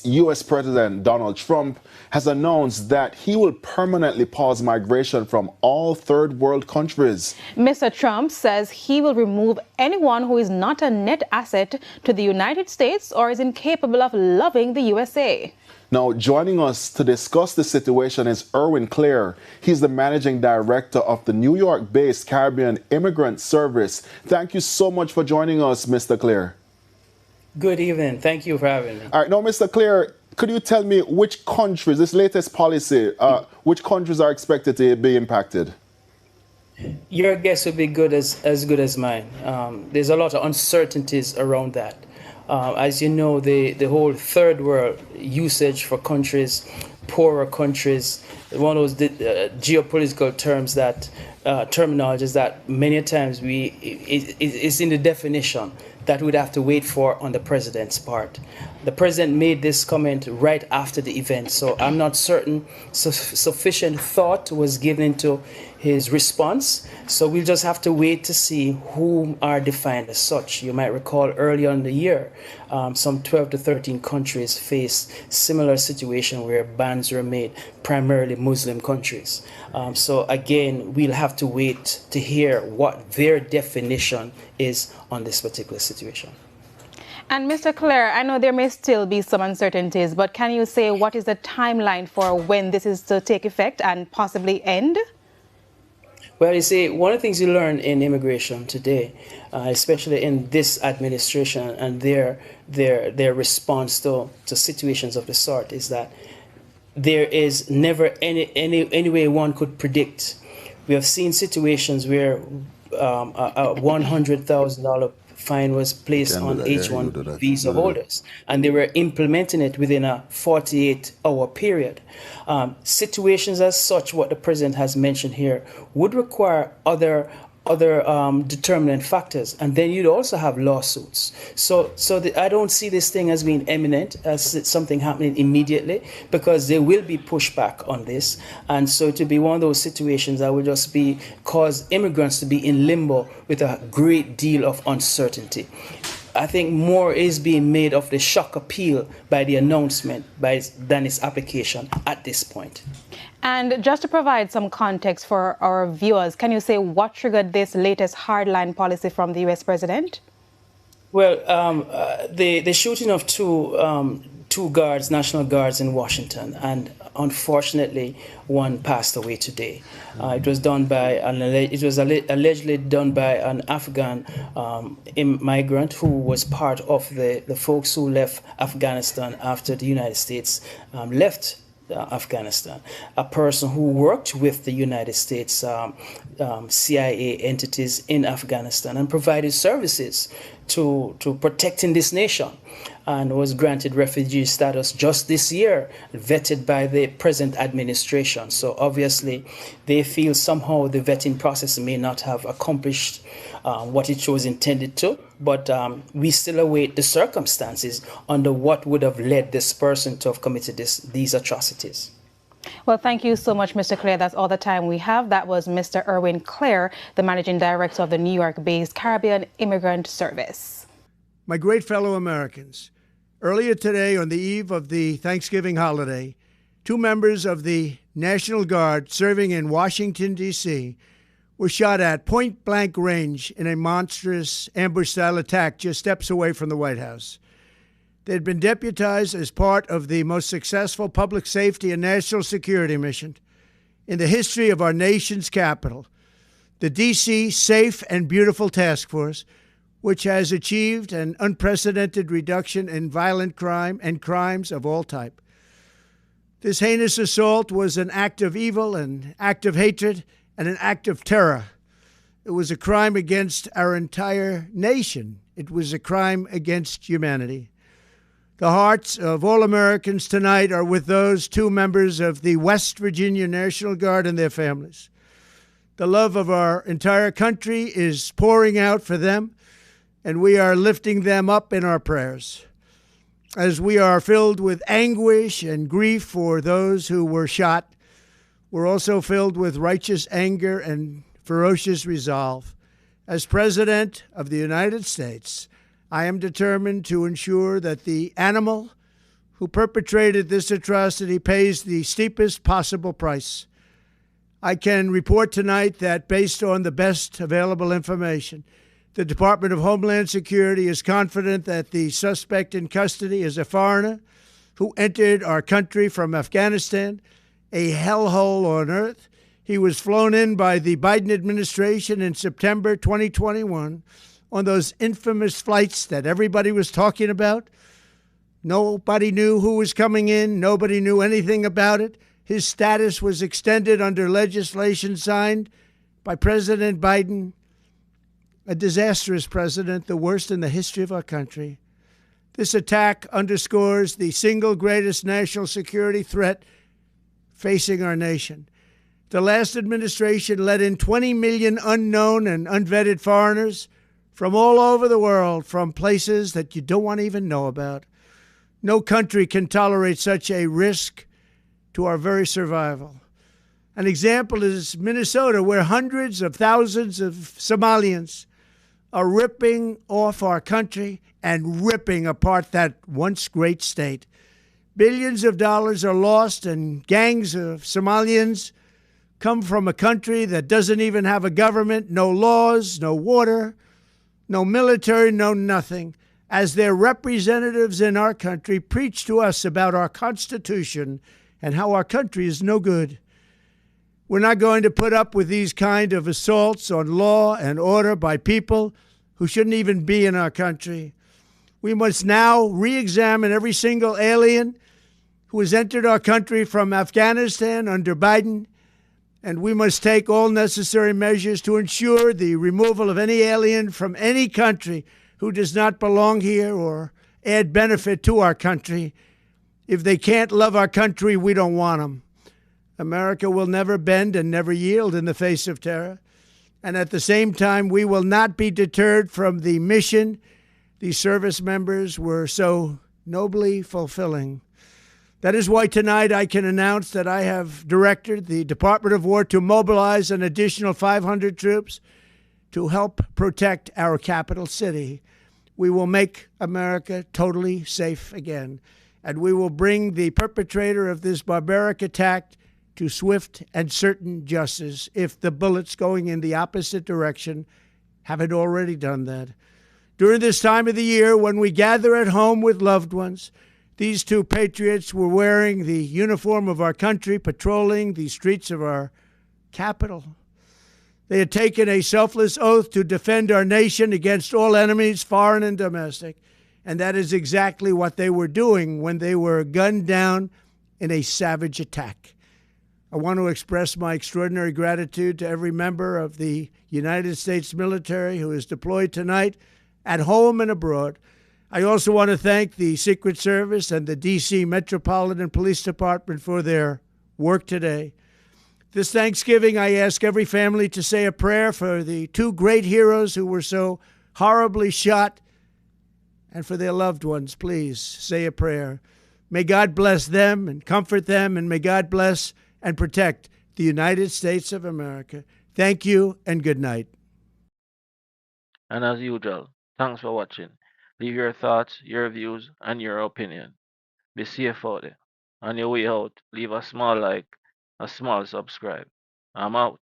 U.S. President Donald Trump has announced that he will permanently pause migration from all third world countries. Mr. Trump says he will remove anyone who is not a net asset to the United States or is incapable of loving the USA. Now, joining us to discuss the situation is Erwin Clare. He's the managing director of the New York-based Caribbean Immigrant Service. Thank you so much for joining us, Mr. Clare. Good evening. Thank you for having me. All right. Now, Mr. Clare, could you tell me which countries, this latest policy, which countries are expected to be impacted? Your guess would be as good as mine. There's a lot of uncertainties around that. As you know, the whole third world usage for countries, poorer countries, one of those geopolitical terms that terminologies that many times it's in the definition that we'd have to wait for on the president's part. The president made this comment right after the event, so I'm not certain sufficient thought was given into his response. So we'll just have to wait to see who are defined as such. You might recall earlier in the year, some 12 to 13 countries faced similar situation where bans were made, primarily Muslim countries. So again, we'll have to wait to hear what their definition is on this particular situation. And Mr. Clare, I know there may still be some uncertainties, but can you say what is the timeline for when this is to take effect and possibly end? Well, you see, one of the things you learn in immigration today, especially in this administration and their response to situations of the sort, is that there is never any way one could predict. We have seen situations where a $100,000 fine was placed on H-1 visa holders, and they were implementing it within a 48-hour period. Situations as such, what the president has mentioned here, would require other determinant factors, and then you'd also have lawsuits. So I don't see this thing as being imminent, as something happening immediately, because there will be pushback on this, and so to be one of those situations that would just cause immigrants to be in limbo with a great deal of uncertainty. I think more is being made of the shock appeal by the announcement than its application at this point. And just to provide some context for our viewers, can you say what triggered this latest hardline policy from the U.S. president? Well, the shooting of two guards, National Guards in Washington, and unfortunately, one passed away today. It was allegedly done by an Afghan immigrant who was part of the folks who left Afghanistan after the United States left Afghanistan, a person who worked with the United States CIA entities in Afghanistan and provided services to protecting this nation, and was granted refugee status just this year, vetted by the present administration. So obviously they feel somehow the vetting process may not have accomplished what it was intended to, but we still await the circumstances under what would have led this person to have committed these atrocities. Well, thank you so much, Mr. Clare. That's all the time we have. That was Mr. Erwin Clare, the managing director of the New York-based Caribbean Immigrant Service. My great fellow Americans, earlier today, on the eve of the Thanksgiving holiday, two members of the National Guard serving in Washington, D.C., were shot at point-blank range in a monstrous ambush-style attack just steps away from the White House. They had been deputized as part of the most successful public safety and national security mission in the history of our nation's capital, the D.C. Safe and Beautiful Task Force, which has achieved an unprecedented reduction in violent crime and crimes of all type. This heinous assault was an act of evil, an act of hatred, and an act of terror. It was a crime against our entire nation. It was a crime against humanity. The hearts of all Americans tonight are with those two members of the West Virginia National Guard and their families. The love of our entire country is pouring out for them, and we are lifting them up in our prayers. As we are filled with anguish and grief for those who were shot, we're also filled with righteous anger and ferocious resolve. As President of the United States, I am determined to ensure that the animal who perpetrated this atrocity pays the steepest possible price. I can report tonight that based on the best available information, the Department of Homeland Security is confident that the suspect in custody is a foreigner who entered our country from Afghanistan, a hellhole on earth. He was flown in by the Biden administration in September 2021 on those infamous flights that everybody was talking about. Nobody knew who was coming in. Nobody knew anything about it. His status was extended under legislation signed by President Biden, a disastrous president, the worst in the history of our country. This attack underscores the single greatest national security threat facing our nation. The last administration let in 20 million unknown and unvetted foreigners from all over the world, from places that you don't want to even know about. No country can tolerate such a risk to our very survival. An example is Minnesota, where hundreds of thousands of Somalians are ripping off our country and ripping apart that once great state. Billions of dollars are lost, and gangs of Somalians come from a country that doesn't even have a government, no laws, no water, no military, no nothing. As their representatives in our country preach to us about our Constitution and how our country is no good. We're not going to put up with these kind of assaults on law and order by people who shouldn't even be in our country. We must now re-examine every single alien who has entered our country from Afghanistan under Biden, and we must take all necessary measures to ensure the removal of any alien from any country who does not belong here or add benefit to our country. If they can't love our country, we don't want them. America will never bend and never yield in the face of terror. And at the same time, we will not be deterred from the mission these service members were so nobly fulfilling. That is why tonight I can announce that I have directed the Department of War to mobilize an additional 500 troops to help protect our capital city. We will make America totally safe again, and we will bring the perpetrator of this barbaric attack to swift and certain justice if the bullets going in the opposite direction haven't already done that. During this time of the year, when we gather at home with loved ones, these two patriots were wearing the uniform of our country, patrolling the streets of our capital. They had taken a selfless oath to defend our nation against all enemies, foreign and domestic. And that is exactly what they were doing when they were gunned down in a savage attack. I want to express my extraordinary gratitude to every member of the United States military who is deployed tonight at home and abroad. I also want to thank the Secret Service and the D.C. Metropolitan Police Department for their work today. This Thanksgiving, I ask every family to say a prayer for the two great heroes who were so horribly shot, and for their loved ones. Please say a prayer. May God bless them and comfort them, and may God bless and protect the United States of America. Thank you and good night. And as usual, thanks for watching. Leave your thoughts, your views, and your opinion. Be safe out there. On your way out, leave a small like, a small subscribe. I'm out.